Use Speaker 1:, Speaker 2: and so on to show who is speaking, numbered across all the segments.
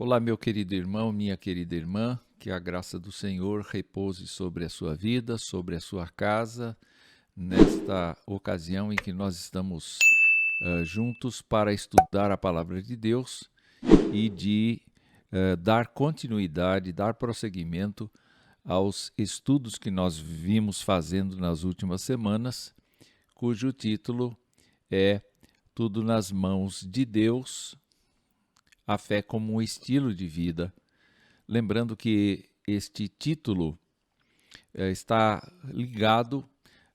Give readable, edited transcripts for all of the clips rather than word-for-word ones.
Speaker 1: Olá, meu querido irmão, minha querida irmã, que a graça do Senhor repouse sobre a sua vida, sobre a sua casa, nesta ocasião em que nós estamos juntos para estudar a palavra de Deus e de dar continuidade, dar prosseguimento aos estudos que nós vimos fazendo nas últimas semanas, cujo título é Tudo nas Mãos de Deus, a fé como um estilo de vida. Lembrando que este título está ligado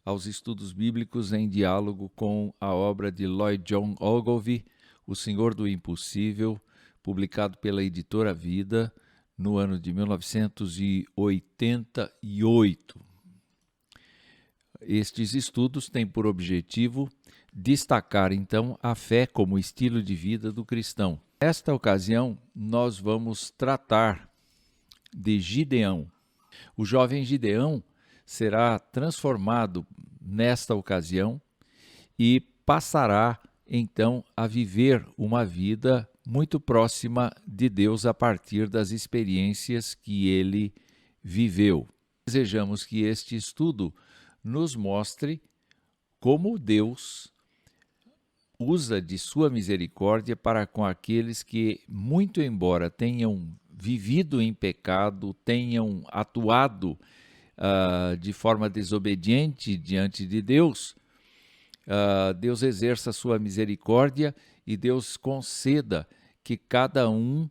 Speaker 1: aos estudos bíblicos em diálogo com a obra de Lloyd John Ogilvie, O Senhor do Impossível, publicado pela editora Vida no ano de 1988. Estes estudos têm por objetivo destacar, então, a fé como estilo de vida do cristão. Nesta ocasião, nós vamos tratar de Gideão. O jovem Gideão será transformado nesta ocasião e passará, então, a viver uma vida muito próxima de Deus a partir das experiências que ele viveu. Desejamos que este estudo nos mostre como Deus usa de sua misericórdia para com aqueles que, muito embora tenham vivido em pecado, tenham atuado de forma desobediente diante de Deus, Deus exerça sua misericórdia e Deus conceda que cada um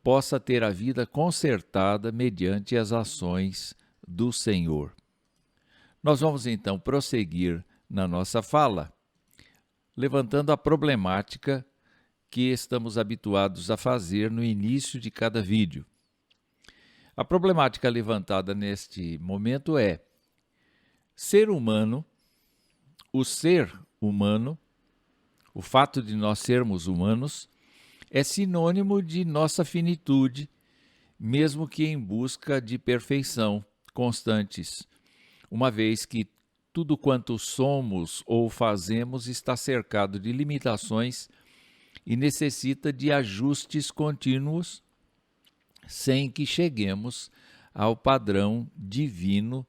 Speaker 1: possa ter a vida consertada mediante as ações do Senhor. Nós vamos então prosseguir na nossa fala, levantando a problemática que estamos habituados a fazer no início de cada vídeo. A problemática levantada neste momento é: ser humano, o ser humano, o fato de nós sermos humanos, é sinônimo de nossa finitude, mesmo que em busca de perfeição constantes, uma vez que tudo quanto somos ou fazemos está cercado de limitações e necessita de ajustes contínuos sem que cheguemos ao padrão divino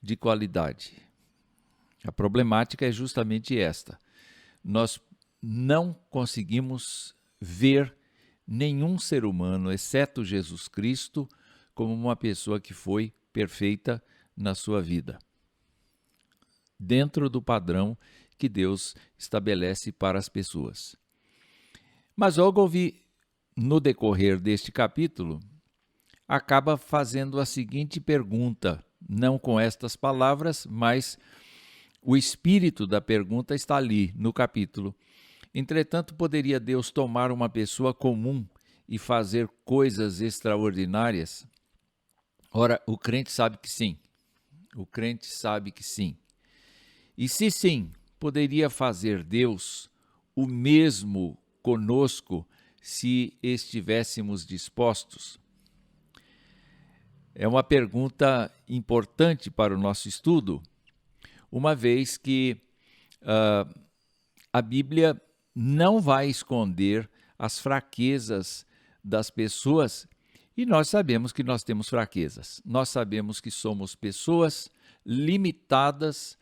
Speaker 1: de qualidade. A problemática é justamente esta. Nós não conseguimos ver nenhum ser humano, exceto Jesus Cristo, como uma pessoa que foi perfeita na sua vida, dentro do padrão que Deus estabelece para as pessoas. Mas Ogilvie, no decorrer deste capítulo, acaba fazendo a seguinte pergunta, não com estas palavras, mas o espírito da pergunta está ali, no capítulo. Entretanto, poderia Deus tomar uma pessoa comum e fazer coisas extraordinárias? Ora, o crente sabe que sim. O crente sabe que sim. E se sim, poderia fazer Deus o mesmo conosco se estivéssemos dispostos? É uma pergunta importante para o nosso estudo, uma vez que a Bíblia não vai esconder as fraquezas das pessoas, e nós sabemos que nós temos fraquezas. Nós sabemos que somos pessoas limitadas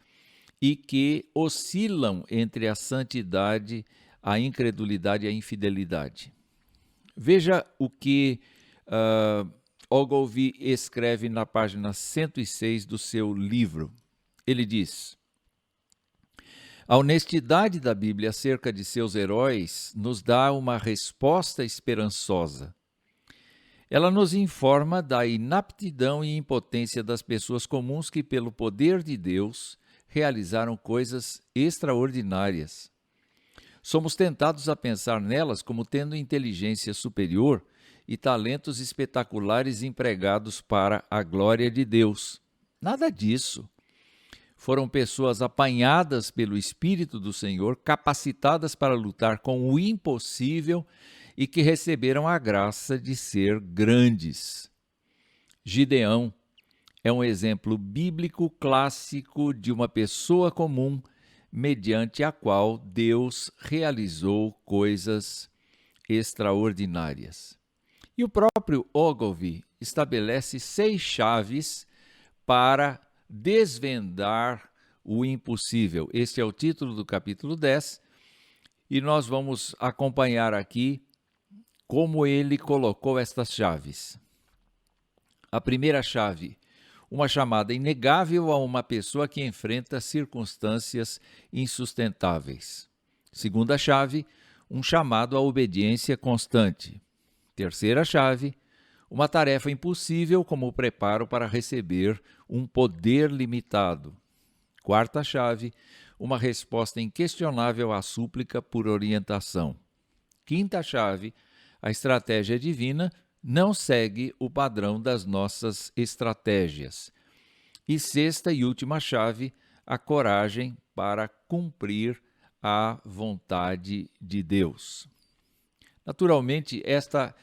Speaker 1: e que oscilam entre a santidade, a incredulidade e a infidelidade. Veja o que Ogilvie escreve na página 106 do seu livro. Ele diz: a honestidade da Bíblia acerca de seus heróis nos dá uma resposta esperançosa. Ela nos informa da inaptidão e impotência das pessoas comuns que, pelo poder de Deus, realizaram coisas extraordinárias. Somos tentados a pensar nelas como tendo inteligência superior e talentos espetaculares empregados para a glória de Deus. Nada disso. Foram pessoas apanhadas pelo Espírito do Senhor, capacitadas para lutar com o impossível e que receberam a graça de ser grandes. Gideão é um exemplo bíblico clássico de uma pessoa comum, mediante a qual Deus realizou coisas extraordinárias. E o próprio Ogilvy estabelece 6 chaves para desvendar o impossível. Este é o título do capítulo 10 e nós vamos acompanhar aqui como ele colocou estas chaves. A primeira chave, uma chamada inegável a uma pessoa que enfrenta circunstâncias insustentáveis. Segunda chave, um chamado à obediência constante. Terceira chave, uma tarefa impossível como o preparo para receber um poder limitado. Quarta chave, uma resposta inquestionável à súplica por orientação. Quinta chave, a estratégia divina não segue o padrão das nossas estratégias. E sexta e última chave, a coragem para cumprir a vontade de Deus. Naturalmente, esta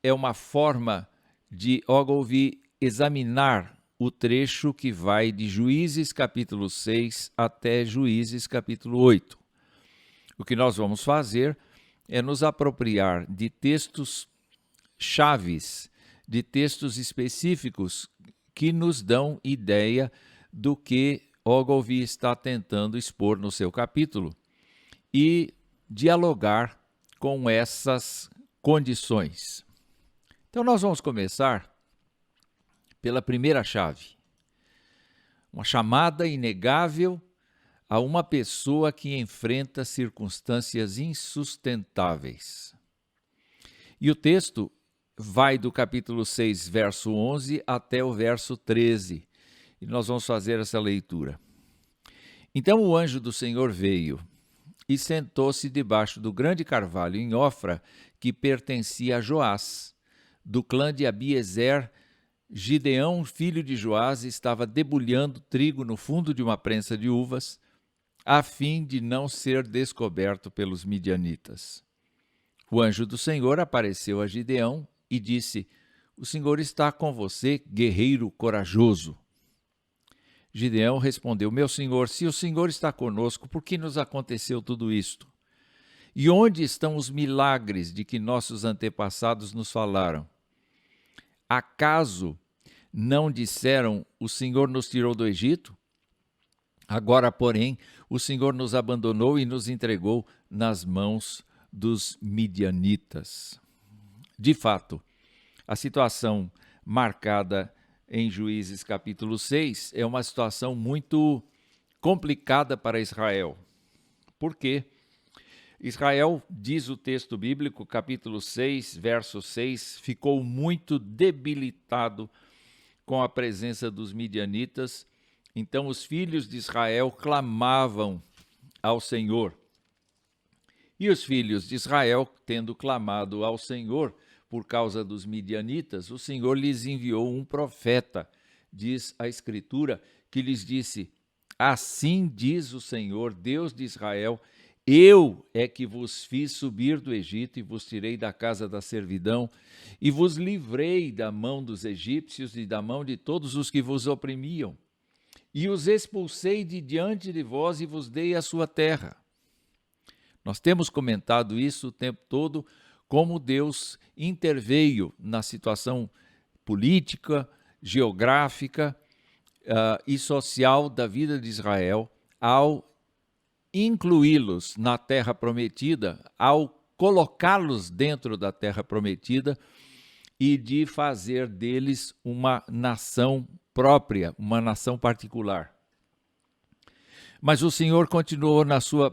Speaker 1: é uma forma de Ogilvy examinar o trecho que vai de Juízes capítulo 6 até Juízes capítulo 8. O que nós vamos fazer é nos apropriar de textos chaves, de textos específicos que nos dão ideia do que Ogilvy está tentando expor no seu capítulo e dialogar com essas condições. Então nós vamos começar pela primeira chave, uma chamada inegável a uma pessoa que enfrenta circunstâncias insustentáveis. E o texto vai do capítulo 6, verso 11 até o verso 13, e nós vamos fazer essa leitura. Então o anjo do Senhor veio e sentou-se debaixo do grande carvalho em Ofra, que pertencia a Joás, do clã de Abiezer. Gideão, filho de Joás, estava debulhando trigo no fundo de uma prensa de uvas, a fim de não ser descoberto pelos midianitas. O anjo do Senhor apareceu a Gideão e disse: "O Senhor está com você, guerreiro corajoso." Gideão respondeu: "Meu senhor, se o Senhor está conosco, por que nos aconteceu tudo isto? E onde estão os milagres de que nossos antepassados nos falaram? Acaso não disseram: o Senhor nos tirou do Egito? Agora, porém, o Senhor nos abandonou e nos entregou nas mãos dos midianitas." De fato, a situação marcada em Juízes capítulo 6 é uma situação muito complicada para Israel. Por quê? Israel, diz o texto bíblico, capítulo 6, verso 6, ficou muito debilitado com a presença dos midianitas. Então os filhos de Israel clamavam ao Senhor. E os filhos de Israel, tendo clamado ao Senhor por causa dos midianitas, o Senhor lhes enviou um profeta, diz a Escritura, que lhes disse: "Assim diz o Senhor, Deus de Israel, eu é que vos fiz subir do Egito e vos tirei da casa da servidão e vos livrei da mão dos egípcios e da mão de todos os que vos oprimiam. E os expulsei de diante de vós e vos dei a sua terra." Nós temos comentado isso o tempo todo, como Deus interveio na situação política, geográfica e social da vida de Israel ao incluí-los na terra prometida, ao colocá-los dentro da terra prometida e de fazer deles uma nação própria, uma nação particular. Mas o Senhor continuou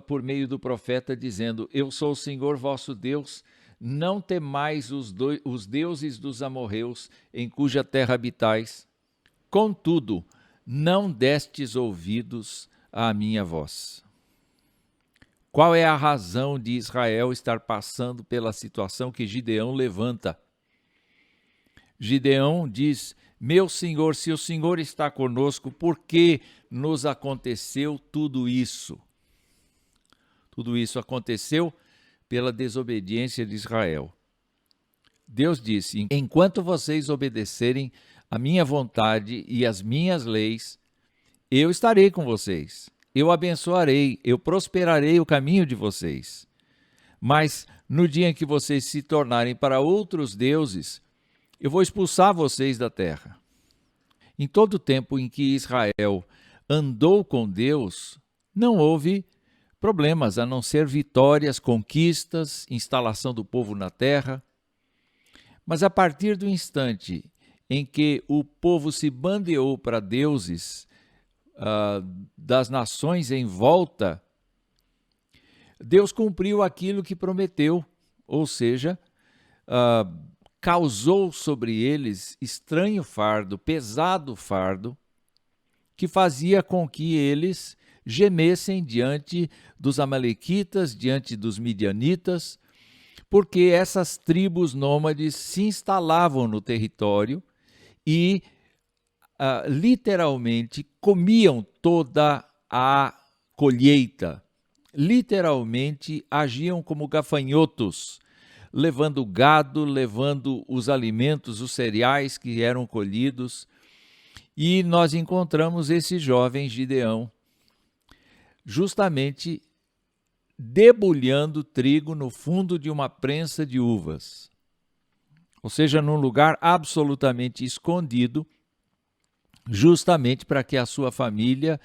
Speaker 1: por meio do profeta, dizendo: "Eu sou o Senhor vosso Deus, não temais os deuses dos amorreus, em cuja terra habitais. Contudo, não destes ouvidos à minha voz." Qual é a razão de Israel estar passando pela situação que Gideão levanta? Gideão diz: "Meu Senhor, se o Senhor está conosco, por que nos aconteceu tudo isso?" Tudo isso aconteceu pela desobediência de Israel. Deus disse: "Enquanto vocês obedecerem à minha vontade e às minhas leis, eu estarei com vocês. Eu abençoarei, eu prosperarei o caminho de vocês. Mas no dia em que vocês se tornarem para outros deuses, eu vou expulsar vocês da terra. Em todo o tempo em que Israel andou com Deus, não houve problemas, a não ser vitórias, conquistas, instalação do povo na terra. Mas a partir do instante em que o povo se bandeou para deuses das nações em volta, Deus cumpriu aquilo que prometeu, ou seja, causou sobre eles estranho fardo, pesado fardo, que fazia com que eles gemessem diante dos amalequitas, diante dos midianitas, porque essas tribos nômades se instalavam no território e literalmente comiam toda a colheita. Literalmente agiam como gafanhotos, levando gado, levando os alimentos, os cereais que eram colhidos. E nós encontramos esse jovem Gideão justamente debulhando trigo no fundo de uma prensa de uvas, ou seja, num lugar absolutamente escondido, justamente para que a sua família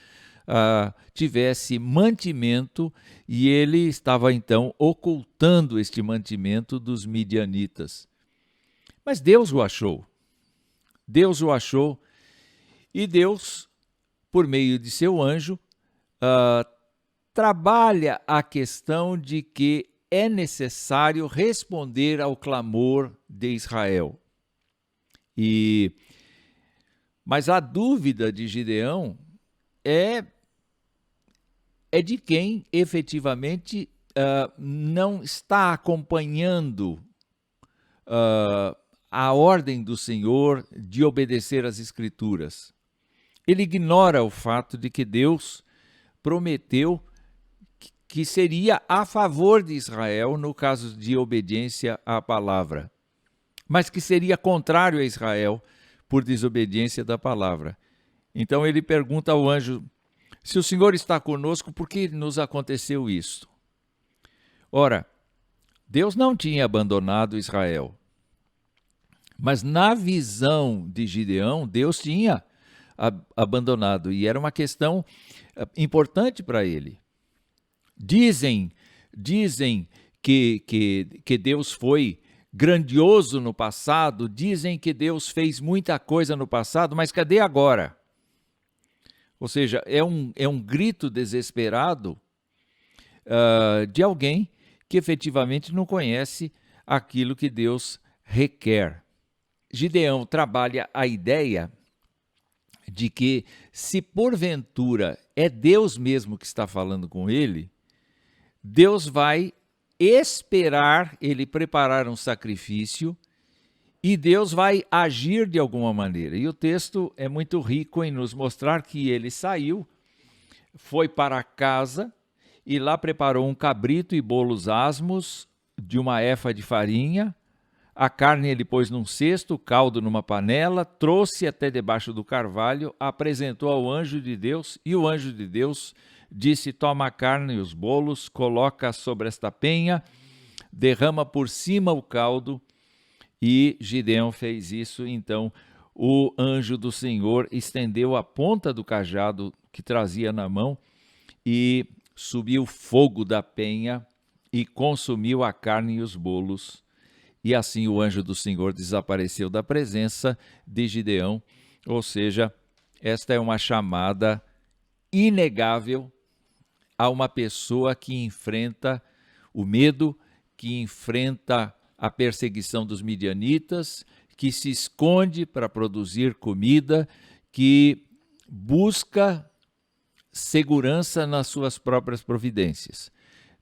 Speaker 1: tivesse mantimento, e ele estava então ocultando este mantimento dos midianitas. Mas Deus o achou. Deus o achou, e Deus, por meio de seu anjo, trabalha a questão de que é necessário responder ao clamor de Israel. Mas a dúvida de Gideão é de quem efetivamente não está acompanhando a ordem do Senhor de obedecer às Escrituras. Ele ignora o fato de que Deus prometeu que seria a favor de Israel no caso de obediência à palavra, mas que seria contrário a Israel por desobediência da palavra. Então ele pergunta ao anjo: se o Senhor está conosco, por que nos aconteceu isto? Ora, Deus não tinha abandonado Israel, mas na visão de Gideão, Deus tinha abandonado, e era uma questão importante para ele. Dizem que Deus foi grandioso no passado, dizem que Deus fez muita coisa no passado, mas cadê agora? Ou seja, é um grito desesperado de alguém que efetivamente não conhece aquilo que Deus requer. Gideão trabalha a ideia de que, se porventura é Deus mesmo que está falando com ele, Deus vai esperar ele preparar um sacrifício e Deus vai agir de alguma maneira. E o texto é muito rico em nos mostrar que ele saiu, foi para casa e lá preparou um cabrito e bolos asmos de uma efa de farinha. A carne ele pôs num cesto, o caldo numa panela, trouxe até debaixo do carvalho, apresentou ao anjo de Deus, e o anjo de Deus disse: toma a carne e os bolos, coloca sobre esta penha, derrama por cima o caldo. E Gideão fez isso. Então o anjo do Senhor estendeu a ponta do cajado que trazia na mão, e subiu fogo da penha e consumiu a carne e os bolos. E assim o anjo do Senhor desapareceu da presença de Gideão. Ou seja, esta é uma chamada inegável a uma pessoa que enfrenta o medo, que enfrenta a perseguição dos midianitas, que se esconde para produzir comida, que busca segurança nas suas próprias providências.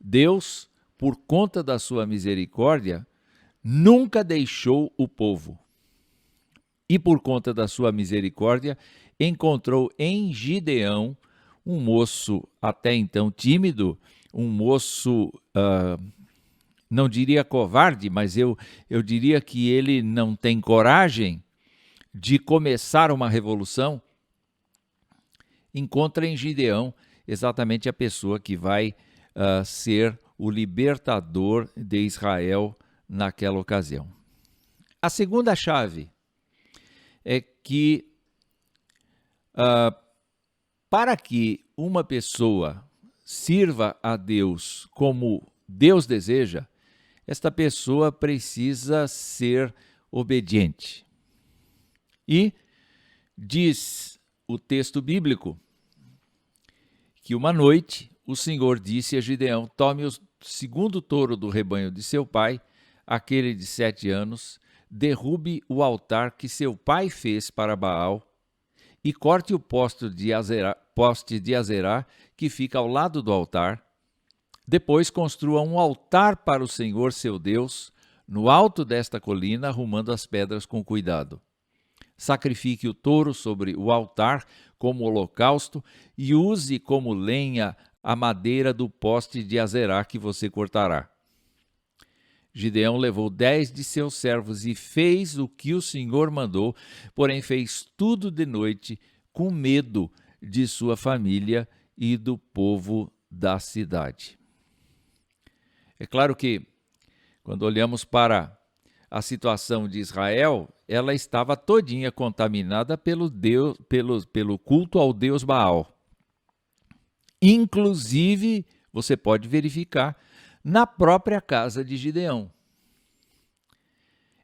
Speaker 1: Deus, por conta da sua misericórdia, nunca deixou o povo. E por conta da sua misericórdia, encontrou em Gideão um moço até então tímido, um moço, não diria covarde, mas eu diria que ele não tem coragem de começar uma revolução. Encontra em Gideão exatamente a pessoa que vai ser o libertador de Israel naquela ocasião. A segunda chave é que, para que uma pessoa sirva a Deus como Deus deseja, esta pessoa precisa ser obediente. E diz o texto bíblico que uma noite o Senhor disse a Gideão: tome o segundo touro do rebanho de seu pai, aquele de 7 anos, derrube o altar que seu pai fez para Baal e corte o poste de Azerá que fica ao lado do altar. Depois construa um altar para o Senhor seu Deus no alto desta colina, arrumando as pedras com cuidado. Sacrifique o touro sobre o altar como holocausto e use como lenha a madeira do poste de Azerá que você cortará. Gideão levou 10 de seus servos e fez o que o Senhor mandou, porém fez tudo de noite, com medo de sua família e do povo da cidade. É claro que, quando olhamos para a situação de Israel, ela estava todinha contaminada pelo culto ao deus Baal. Inclusive, você pode verificar na própria casa de Gideão.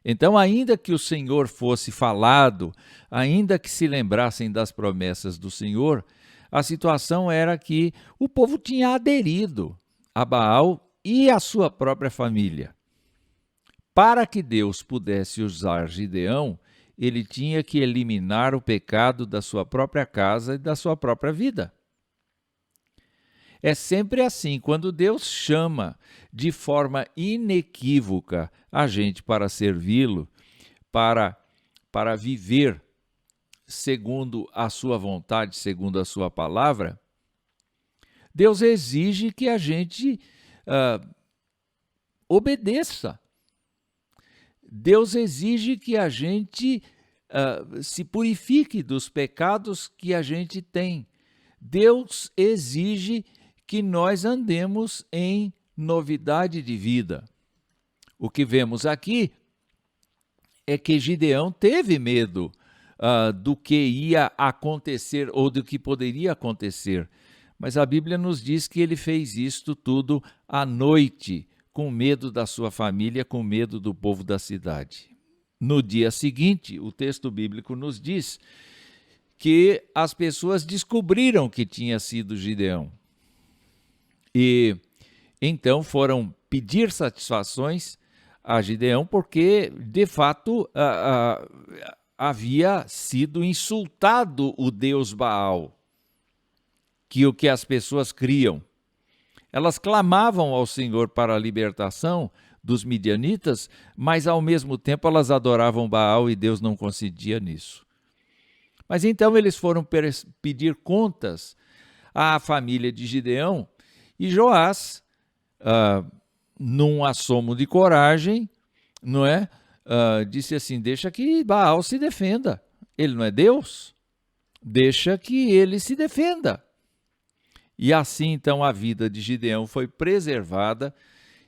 Speaker 1: Então, ainda que o Senhor fosse falado, ainda que se lembrassem das promessas do Senhor, a situação era que o povo tinha aderido a Baal e a sua própria família. Para que Deus pudesse usar Gideão, ele tinha que eliminar o pecado da sua própria casa e da sua própria vida. É sempre assim, quando Deus chama de forma inequívoca a gente para servi-lo, para viver segundo a sua vontade, segundo a sua palavra, Deus exige que a gente obedeça. Deus exige que a gente se purifique dos pecados que a gente tem. Deus exige que nós andemos em novidade de vida. O que vemos aqui é que Gideão teve medo do que ia acontecer ou do que poderia acontecer. Mas a Bíblia nos diz que ele fez isto tudo à noite, com medo da sua família, com medo do povo da cidade. No dia seguinte, o texto bíblico nos diz que as pessoas descobriram que tinha sido Gideão. E então foram pedir satisfações a Gideão, porque, de fato, havia sido insultado o deus Baal, que o que as pessoas criam. Elas clamavam ao Senhor para a libertação dos midianitas, mas ao mesmo tempo elas adoravam Baal e Deus não concedia nisso. Mas então eles foram pedir contas à família de Gideão e Joás, num assomo de coragem, não é? Disse assim: deixa que Baal se defenda. Ele não é Deus? Deixa que ele se defenda. E assim, então, a vida de Gideão foi preservada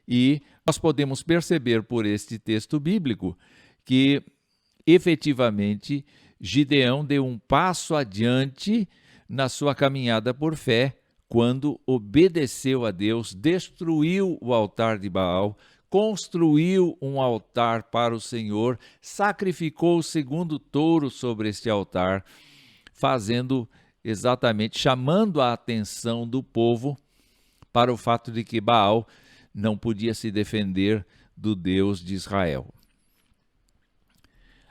Speaker 1: e nós podemos perceber por este texto bíblico que, efetivamente, Gideão deu um passo adiante na sua caminhada por fé, quando obedeceu a Deus, destruiu o altar de Baal, construiu um altar para o Senhor, sacrificou o segundo touro sobre este altar, chamando a atenção do povo para o fato de que Baal não podia se defender do Deus de Israel.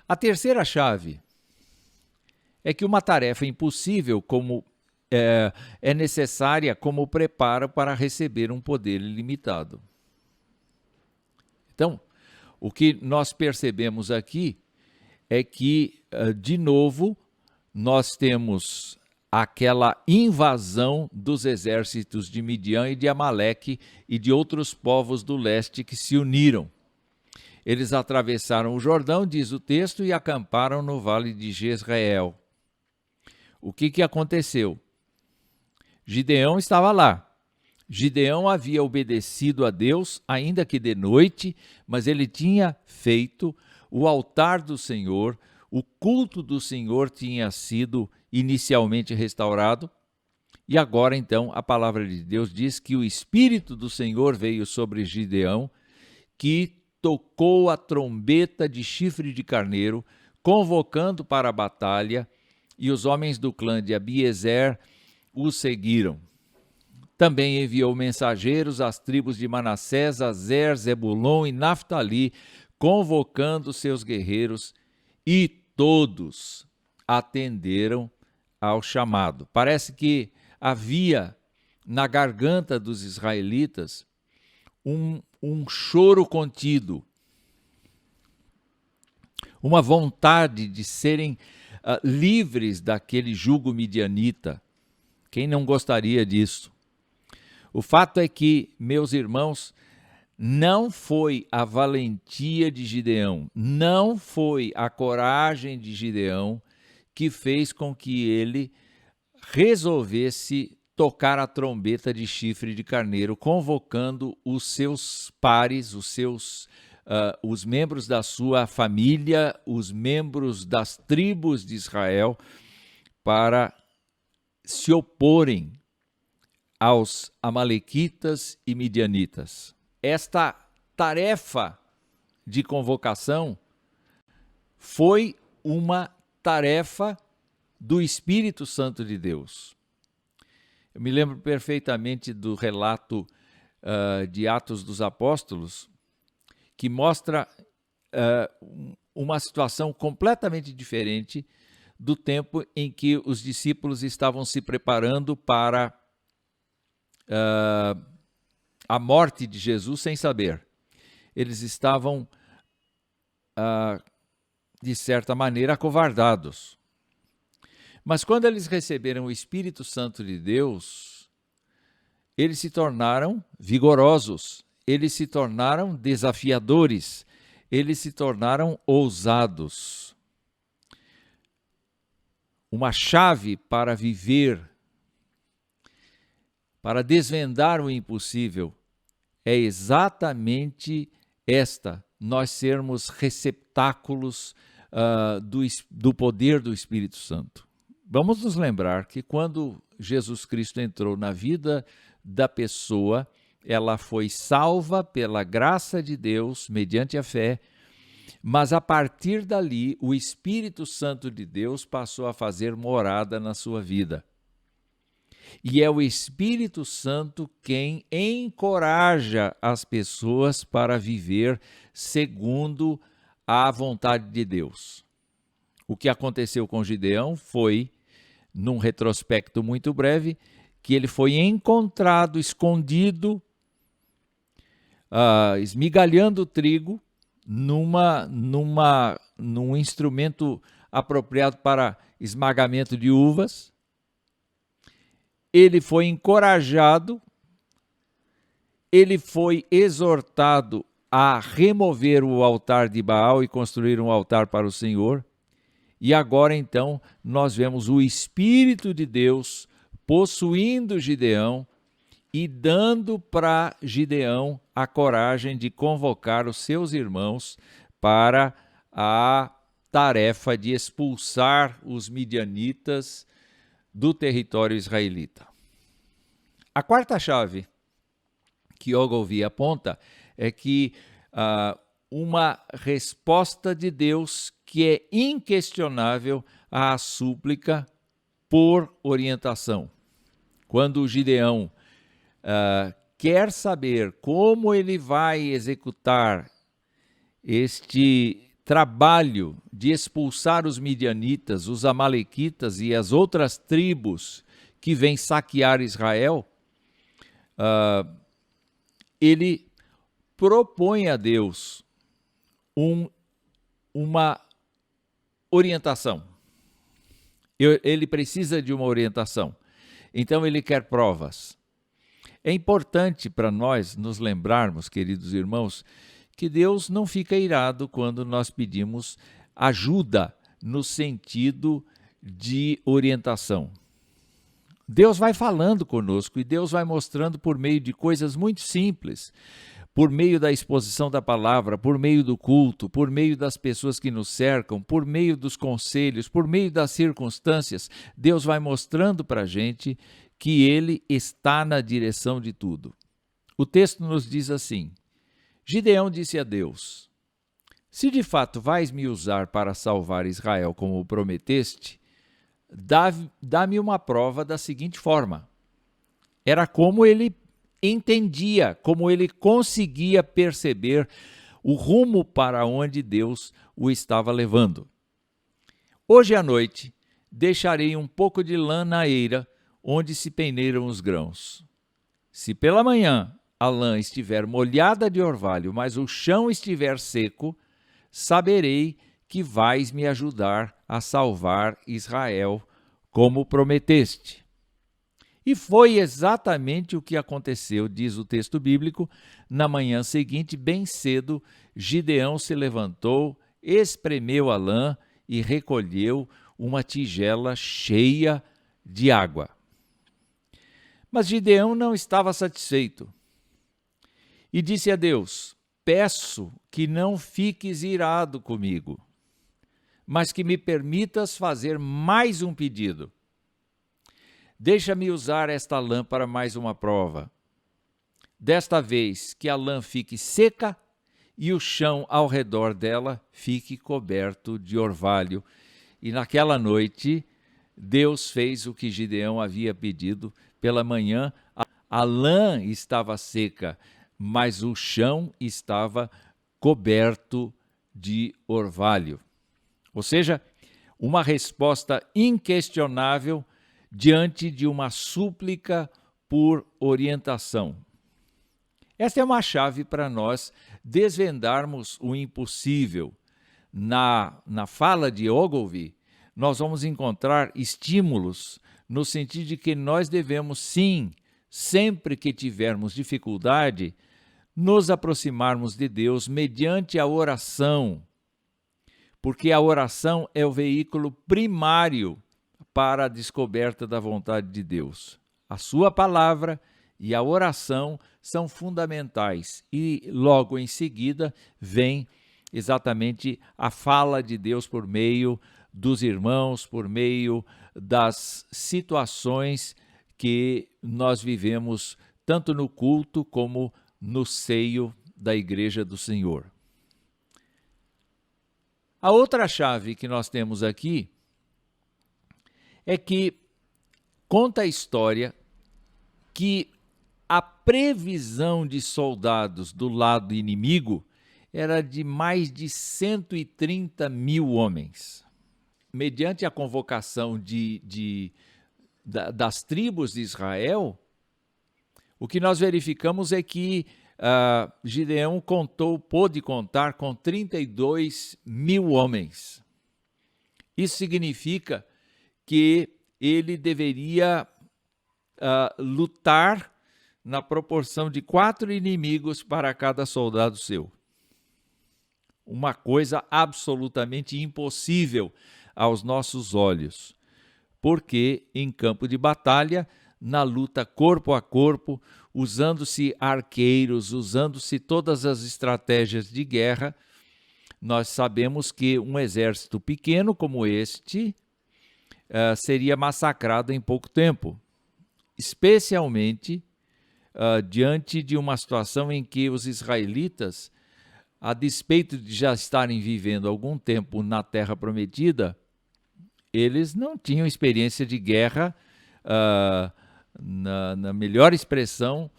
Speaker 1: A terceira chave é que uma tarefa impossível é necessária como preparo para receber um poder ilimitado. Então, o que nós percebemos aqui é que, de novo, nós temos aquela invasão dos exércitos de Midian e de Amaleque e de outros povos do leste que se uniram. Eles atravessaram o Jordão, diz o texto, e acamparam no vale de Jezreel. O que aconteceu? Gideão estava lá, Gideão havia obedecido a Deus, ainda que de noite, mas ele tinha feito o altar do Senhor, o culto do Senhor tinha sido inicialmente restaurado, e agora então a palavra de Deus diz que o Espírito do Senhor veio sobre Gideão, que tocou a trombeta de chifre de carneiro, convocando para a batalha, e os homens do clã de Abiezer o seguiram. Também enviou mensageiros às tribos de Manassés, Azer, Zebulon e Naftali, convocando seus guerreiros, e todos atenderam ao chamado. Parece que havia na garganta dos israelitas um choro contido, uma vontade de serem livres daquele jugo midianita. Quem não gostaria disso? O fato é que, meus irmãos, não foi a valentia de Gideão, não foi a coragem de Gideão que fez com que ele resolvesse tocar a trombeta de chifre de carneiro, convocando os seus pares, os membros da sua família, os membros das tribos de Israel, para se oporem aos amalequitas e midianitas. Esta tarefa de convocação foi uma tarefa do Espírito Santo de Deus. Eu me lembro perfeitamente do relato de Atos dos Apóstolos, que mostra uma situação completamente diferente do tempo em que os discípulos estavam se preparando para a morte de Jesus sem saber. Eles estavam, de certa maneira, acovardados. Mas quando eles receberam o Espírito Santo de Deus, eles se tornaram vigorosos, eles se tornaram desafiadores, eles se tornaram ousados. Uma chave para viver, para desvendar o impossível, é exatamente esta: nós sermos receptáculos do poder do Espírito Santo. Vamos nos lembrar que quando Jesus Cristo entrou na vida da pessoa, ela foi salva pela graça de Deus, mediante a fé, mas a partir dali o Espírito Santo de Deus passou a fazer morada na sua vida. E é o Espírito Santo quem encoraja as pessoas para viver segundo a vontade de Deus. O que aconteceu com Gideão foi, num retrospecto muito breve, que ele foi encontrado escondido, esmigalhando trigo num instrumento apropriado para esmagamento de uvas. Ele foi encorajado, ele foi exortado a remover o altar de Baal e construir um altar para o Senhor. E agora, então, nós vemos o Espírito de Deus possuindo Gideão e dando para Gideão a coragem de convocar os seus irmãos para a tarefa de expulsar os midianitas do território israelita. A quarta chave que Ogilvy aponta é que uma resposta de Deus que é inquestionável à súplica por orientação. Quando o Gideão quer saber como ele vai executar este trabalho de expulsar os midianitas, os amalequitas e as outras tribos que vêm saquear Israel, ele propõe a Deus uma orientação. Ele precisa de uma orientação. Então ele quer provas. É importante para nós nos lembrarmos, queridos irmãos, que Deus não fica irado quando nós pedimos ajuda no sentido de orientação. Deus vai falando conosco e Deus vai mostrando por meio de coisas muito simples, por meio da exposição da palavra, por meio do culto, por meio das pessoas que nos cercam, por meio dos conselhos, por meio das circunstâncias. Deus vai mostrando para a gente que Ele está na direção de tudo. O texto nos diz assim: Gideão disse a Deus: se de fato vais me usar para salvar Israel como prometeste, dá-me uma prova da seguinte forma. Era como ele entendia, como ele conseguia perceber o rumo para onde Deus o estava levando. Hoje à noite deixarei um pouco de lã na eira onde se peneiram os grãos. Se pela manhã a lã estiver molhada de orvalho, mas o chão estiver seco, saberei que vais me ajudar a salvar Israel, como prometeste. E foi exatamente o que aconteceu, diz o texto bíblico. Na manhã seguinte, bem cedo, Gideão se levantou, espremeu a lã e recolheu uma tigela cheia de água. Mas Gideão não estava satisfeito e disse a Deus: peço que não fiques irado comigo, mas que me permitas fazer mais um pedido. Deixa-me usar esta lã para mais uma prova. Desta vez que a lã fique seca e o chão ao redor dela fique coberto de orvalho. E naquela noite, Deus fez o que Gideão havia pedido. Pela manhã, a lã estava seca, mas o chão estava coberto de orvalho. Ou seja, uma resposta inquestionável diante de uma súplica por orientação. Esta é uma chave para nós desvendarmos o impossível. Na fala de Ogilvy, nós vamos encontrar estímulos no sentido de que nós devemos, sim, sempre que tivermos dificuldade, nos aproximarmos de Deus mediante a oração, porque a oração é o veículo primário para a descoberta da vontade de Deus. A sua palavra e a oração são fundamentais e logo em seguida vem exatamente a fala de Deus por meio dos irmãos, por meio das situações que nós vivemos tanto no culto como no seio da Igreja do Senhor. A outra chave que nós temos aqui é que conta a história que a previsão de soldados do lado inimigo era de mais de 130 mil homens. Mediante a convocação das tribos de Israel, o que nós verificamos é que Gideão pôde contar com 32 mil homens. Isso significa que ele deveria lutar na proporção de 4 inimigos para cada soldado seu. Uma coisa absolutamente impossível aos nossos olhos, porque em campo de batalha, na luta corpo a corpo, usando-se arqueiros, usando-se todas as estratégias de guerra, nós sabemos que um exército pequeno como este seria massacrado em pouco tempo, especialmente diante de uma situação em que os israelitas, a despeito de já estarem vivendo algum tempo na Terra Prometida, eles não tinham experiência de guerra na melhor expressão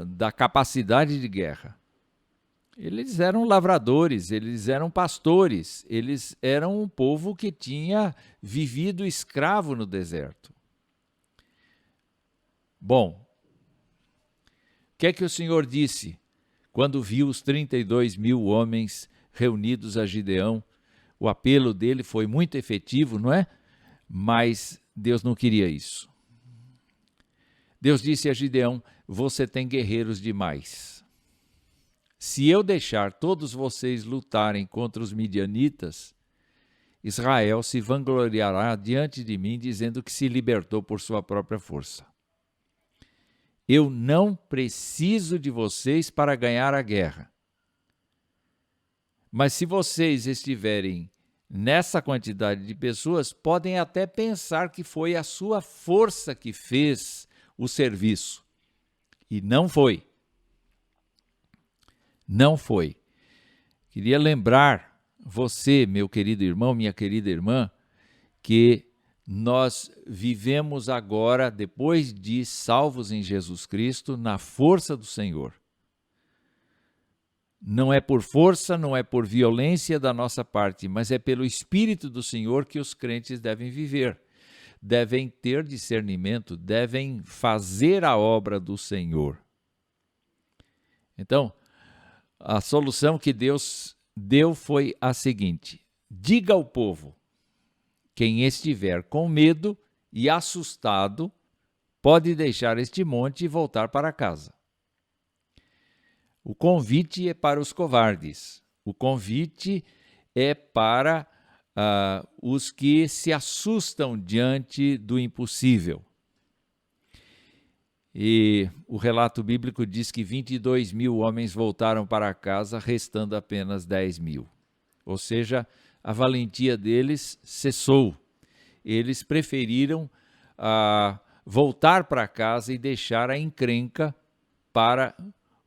Speaker 1: da capacidade de guerra. Eles eram lavradores, eles eram pastores, eles eram um povo que tinha vivido escravo no deserto. Bom, o que é que o Senhor disse quando viu os 32 mil homens reunidos a Gideão? O apelo dele foi muito efetivo, não é? Mas Deus não queria isso. Deus disse a Gideão: você tem guerreiros demais. Se eu deixar todos vocês lutarem contra os midianitas, Israel se vangloriará diante de mim, dizendo que se libertou por sua própria força. Eu não preciso de vocês para ganhar a guerra. Mas se vocês estiverem nessa quantidade de pessoas, podem até pensar que foi a sua força que fez o serviço. E não foi. Não foi. Queria lembrar você, meu querido irmão, minha querida irmã, que nós vivemos agora, depois de salvos em Jesus Cristo, na força do Senhor. Não é por força, não é por violência da nossa parte, mas é pelo Espírito do Senhor que os crentes devem viver. Devem ter discernimento, devem fazer a obra do Senhor. Então, a solução que Deus deu foi a seguinte: diga ao povo, quem estiver com medo e assustado, pode deixar este monte e voltar para casa. O convite é para os covardes. O convite é para os que se assustam diante do impossível. E o relato bíblico diz que 22.000 homens voltaram para casa, restando apenas 10.000. Ou seja, a valentia deles cessou. Eles preferiram voltar para casa e deixar a encrenca para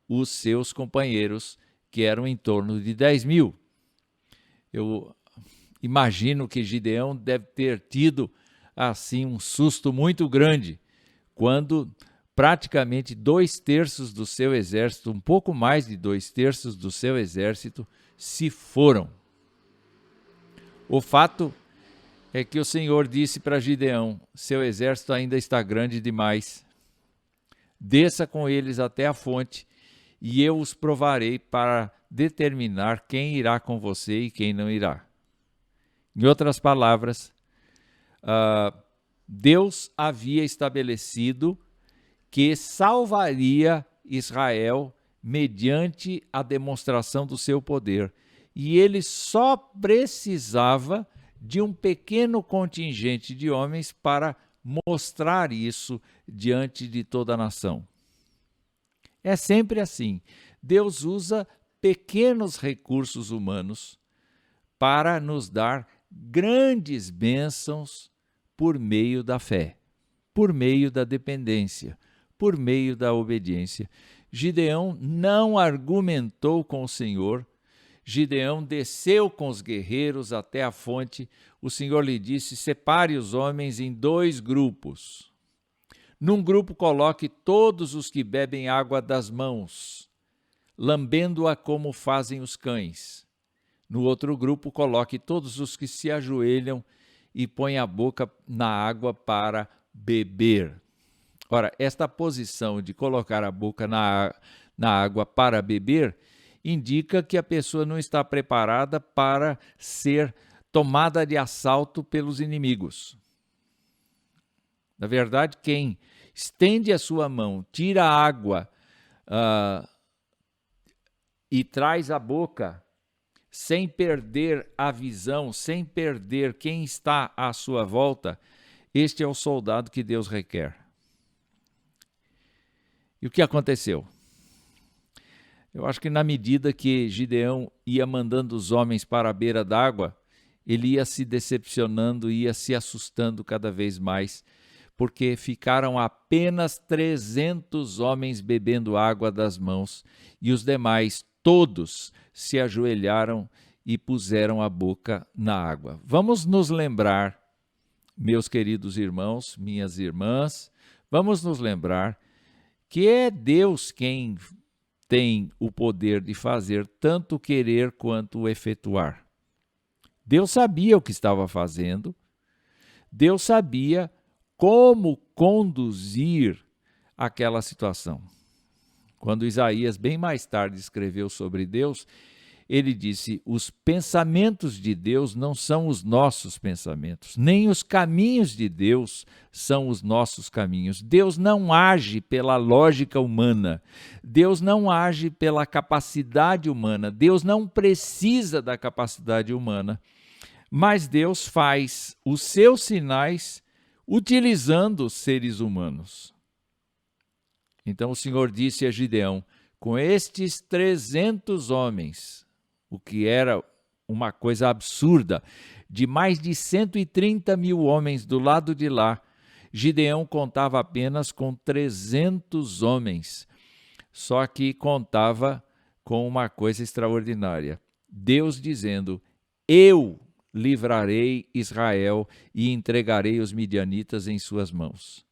Speaker 1: os seus companheiros, que eram em torno de 10.000. Eu imagino que Gideão deve ter tido assim um susto muito grande, quando praticamente 2/3 do seu exército, um pouco mais de 2/3 do seu exército, se foram. O fato é que o Senhor disse para Gideão: seu exército ainda está grande demais. Desça com eles até a fonte, e eu os provarei para determinar quem irá com você e quem não irá. Em outras palavras, Deus havia estabelecido que salvaria Israel mediante a demonstração do seu poder. E ele só precisava de um pequeno contingente de homens para mostrar isso diante de toda a nação. É sempre assim. Deus usa pequenos recursos humanos para nos dar grandes bênçãos por meio da fé, por meio da dependência, por meio da obediência. Gideão não argumentou com o Senhor. Gideão desceu com os guerreiros até a fonte. O Senhor lhe disse: separe os homens em 2 grupos. Num grupo coloque todos os que bebem água das mãos, lambendo-a como fazem os cães. No outro grupo coloque todos os que se ajoelham e põem a boca na água para beber. Ora, esta posição de colocar a boca na água para beber indica que a pessoa não está preparada para ser tomada de assalto pelos inimigos. Na verdade, quem estende a sua mão, tira a água e traz a boca, sem perder a visão, sem perder quem está à sua volta, este é o soldado que Deus requer. E o que aconteceu? Eu acho que na medida que Gideão ia mandando os homens para a beira d'água, ele ia se decepcionando, ia se assustando cada vez mais, porque ficaram apenas 300 homens bebendo água das mãos, e os demais, todos, se ajoelharam e puseram a boca na água. Vamos nos lembrar, meus queridos irmãos, minhas irmãs, vamos nos lembrar que é Deus quem tem o poder de fazer tanto querer quanto efetuar. Deus sabia o que estava fazendo, Deus sabia como conduzir aquela situação. Quando Isaías, bem mais tarde, escreveu sobre Deus, ele disse: os pensamentos de Deus não são os nossos pensamentos, nem os caminhos de Deus são os nossos caminhos. Deus não age pela lógica humana, Deus não age pela capacidade humana, Deus não precisa da capacidade humana, Mas Deus faz os seus sinais utilizando seres humanos. Então o Senhor disse a Gideão: com estes 300 homens, o que era uma coisa absurda, de mais de 130 mil homens do lado de lá, Gideão contava apenas com 300 homens. Só que contava com uma coisa extraordinária. Deus dizendo: eu livrarei Israel e entregarei os midianitas em suas mãos.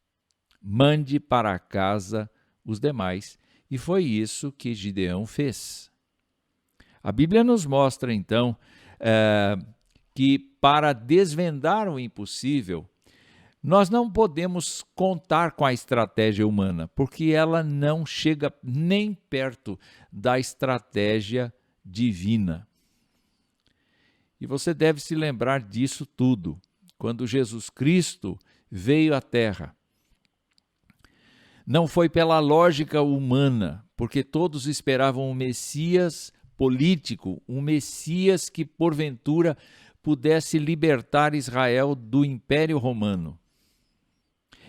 Speaker 1: Mande para casa os demais. E foi isso que Gideão fez. A Bíblia nos mostra, então, que para desvendar o impossível, nós não podemos contar com a estratégia humana, porque ela não chega nem perto da estratégia divina. E você deve se lembrar disso tudo, quando Jesus Cristo veio à Terra. Não foi pela lógica humana, porque todos esperavam um Messias político, um Messias que, porventura, pudesse libertar Israel do Império Romano.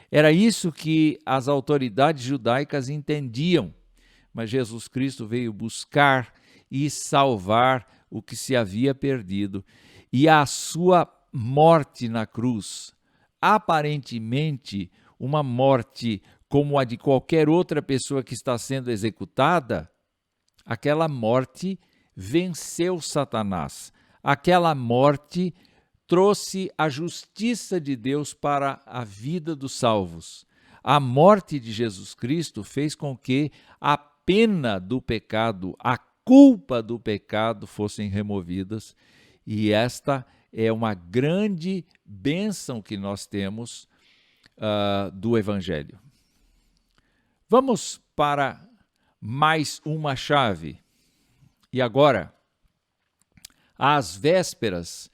Speaker 1: Era isso que as autoridades judaicas entendiam, mas Jesus Cristo veio buscar e salvar o que se havia perdido. E a sua morte na cruz, aparentemente uma morte como a de qualquer outra pessoa que está sendo executada, aquela morte venceu Satanás. Aquela morte trouxe a justiça de Deus para a vida dos salvos. A morte de Jesus Cristo fez com que a pena do pecado, a culpa do pecado fossem removidas, e esta é uma grande bênção que nós temos do Evangelho. Vamos para mais uma chave. E agora, às vésperas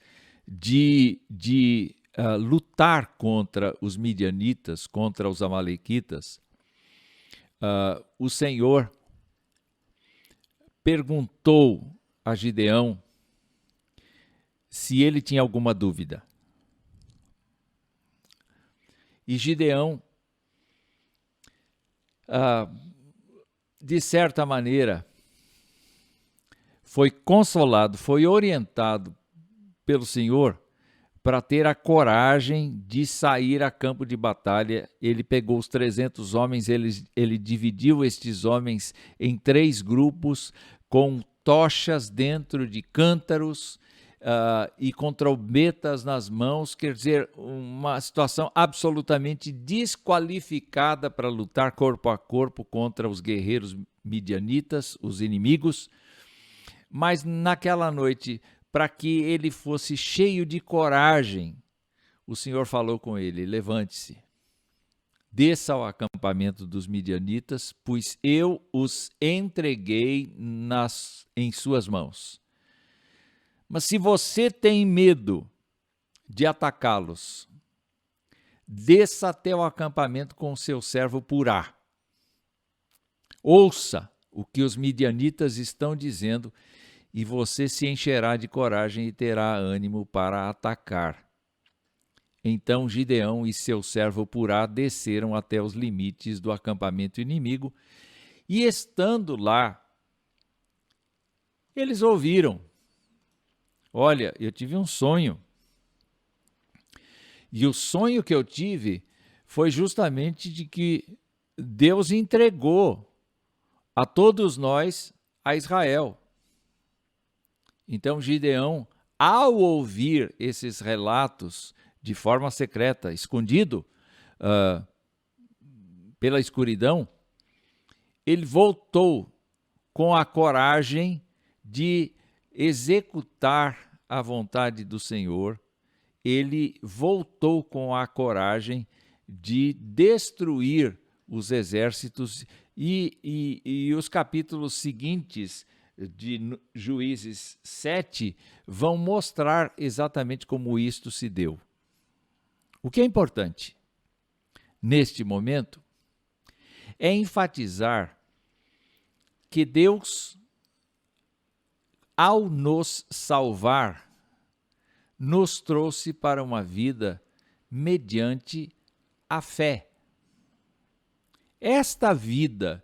Speaker 1: de lutar contra os midianitas, contra os amalequitas, o Senhor perguntou a Gideão se ele tinha alguma dúvida. E Gideão, de certa maneira, foi consolado, foi orientado pelo Senhor para ter a coragem de sair a campo de batalha. Ele pegou os 300 homens, ele dividiu estes homens em 3 grupos, com tochas dentro de cântaros e com trombetas nas mãos, quer dizer, uma situação absolutamente desqualificada para lutar corpo a corpo contra os guerreiros midianitas, os inimigos. Mas naquela noite, para que ele fosse cheio de coragem, o Senhor falou com ele: levante-se, desça ao acampamento dos midianitas, pois eu os entreguei em suas mãos. Mas se você tem medo de atacá-los, desça até o acampamento com o seu servo Purá. Ouça o que os midianitas estão dizendo, e você se encherá de coragem e terá ânimo para atacar. Então Gideão e seu servo Purá desceram até os limites do acampamento inimigo, e estando lá, eles ouviram: olha, eu tive um sonho. E o sonho que eu tive foi justamente de que Deus entregou a todos nós a Israel. Então Gideão, ao ouvir esses relatos de forma secreta, escondido pela escuridão, ele voltou com a coragem de executar a vontade do Senhor. Ele voltou com a coragem de destruir os exércitos, e os capítulos seguintes de Juízes 7 vão mostrar exatamente como isto se deu. O que é importante neste momento é enfatizar que Deus, ao nos salvar, nos trouxe para uma vida mediante a fé. Esta vida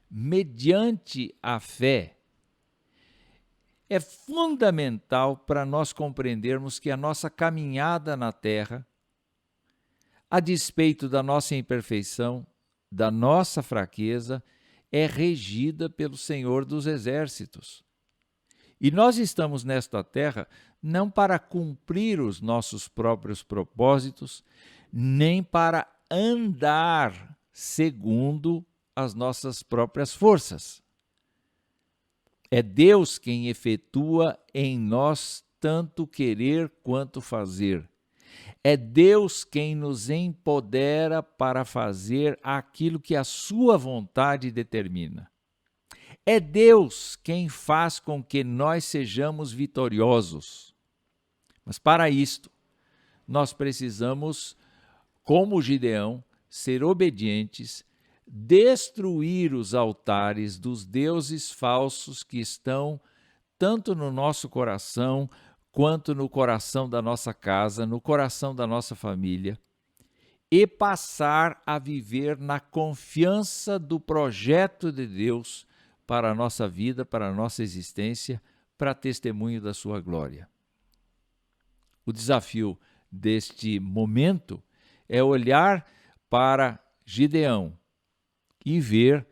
Speaker 1: mediante a fé é fundamental para nós compreendermos que a nossa caminhada na terra, a despeito da nossa imperfeição, da nossa fraqueza, é regida pelo Senhor dos Exércitos. E nós estamos nesta terra não para cumprir os nossos próprios propósitos, nem para andar segundo as nossas próprias forças. É Deus quem efetua em nós tanto querer quanto fazer. É Deus quem nos empodera para fazer aquilo que a sua vontade determina. É Deus quem faz com que nós sejamos vitoriosos. Mas para isto, nós precisamos, como Gideão, ser obedientes, destruir os altares dos deuses falsos que estão tanto no nosso coração, quanto no coração da nossa casa, no coração da nossa família, e passar a viver na confiança do projeto de Deus para a nossa vida, para a nossa existência, para testemunho da sua glória. O desafio deste momento é olhar para Gideão e ver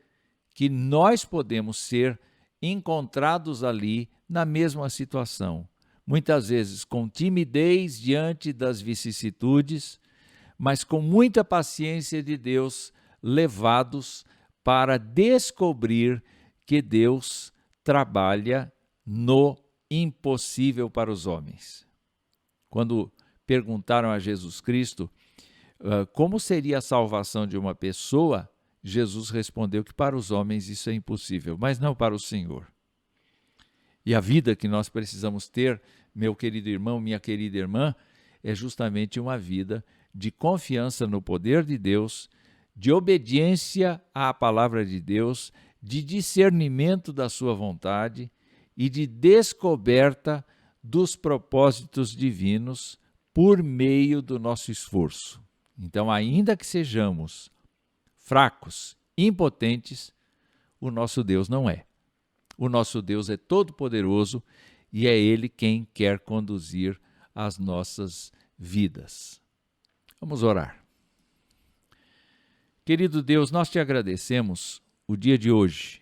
Speaker 1: que nós podemos ser encontrados ali na mesma situação. Muitas vezes com timidez diante das vicissitudes, mas com muita paciência de Deus, levados para descobrir que Deus trabalha no impossível para os homens. Quando perguntaram a Jesus Cristo como seria a salvação de uma pessoa, Jesus respondeu que para os homens isso é impossível, mas não para o Senhor. E a vida que nós precisamos ter, meu querido irmão, minha querida irmã, é justamente uma vida de confiança no poder de Deus, de obediência à palavra de Deus, de discernimento da sua vontade e de descoberta dos propósitos divinos por meio do nosso esforço. Então, ainda que sejamos fracos, impotentes, o nosso Deus não é. O nosso Deus é todo-poderoso e é Ele quem quer conduzir as nossas vidas. Vamos orar. Querido Deus, nós te agradecemos o dia de hoje.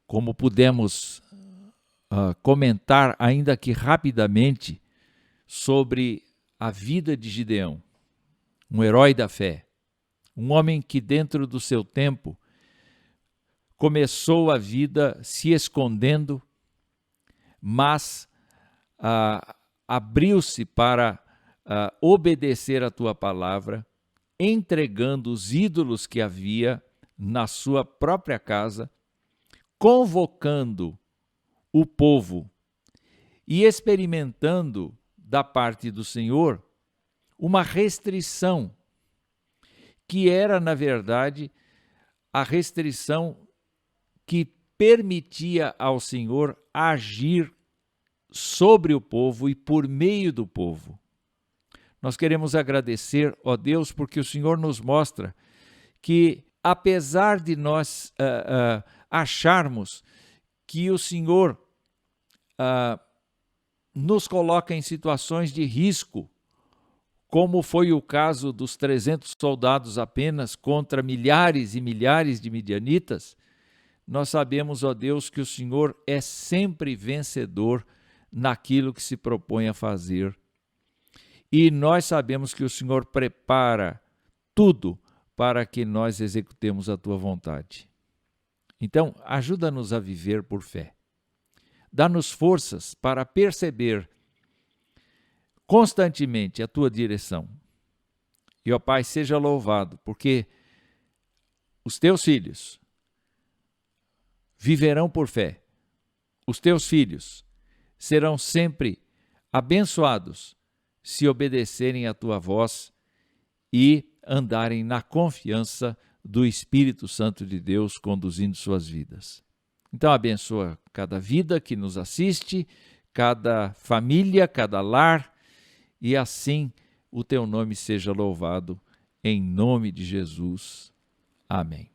Speaker 1: Como pudemos comentar, ainda que rapidamente, sobre a vida de Gideão, um herói da fé, um homem que dentro do seu tempo começou a vida se escondendo, mas abriu-se para obedecer a tua palavra, entregando os ídolos que havia na sua própria casa, convocando o povo e experimentando da parte do Senhor uma restrição, que era, na verdade, a restrição que permitia ao Senhor agir sobre o povo e por meio do povo. Nós queremos agradecer, ó Deus, porque o Senhor nos mostra que, apesar de nós acharmos que o Senhor nos coloca em situações de risco, como foi o caso dos 300 soldados apenas contra milhares e milhares de midianitas, nós sabemos, ó Deus, que o Senhor é sempre vencedor naquilo que se propõe a fazer. E nós sabemos que o Senhor prepara tudo para que nós executemos a tua vontade. Então, ajuda-nos a viver por fé. Dá-nos forças para perceber constantemente a tua direção. E, ó Pai, seja louvado, porque os teus filhos viverão por fé. Os teus filhos serão sempre abençoados se obedecerem à tua voz e andarem na confiança do Espírito Santo de Deus conduzindo suas vidas. Então, abençoa cada vida que nos assiste, cada família, cada lar, e assim o teu nome seja louvado, em nome de Jesus. Amém.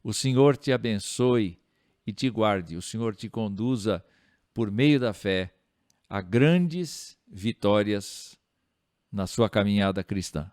Speaker 1: O Senhor te abençoe e te guarde, o Senhor te conduza por meio da fé a grandes vitórias na sua caminhada cristã.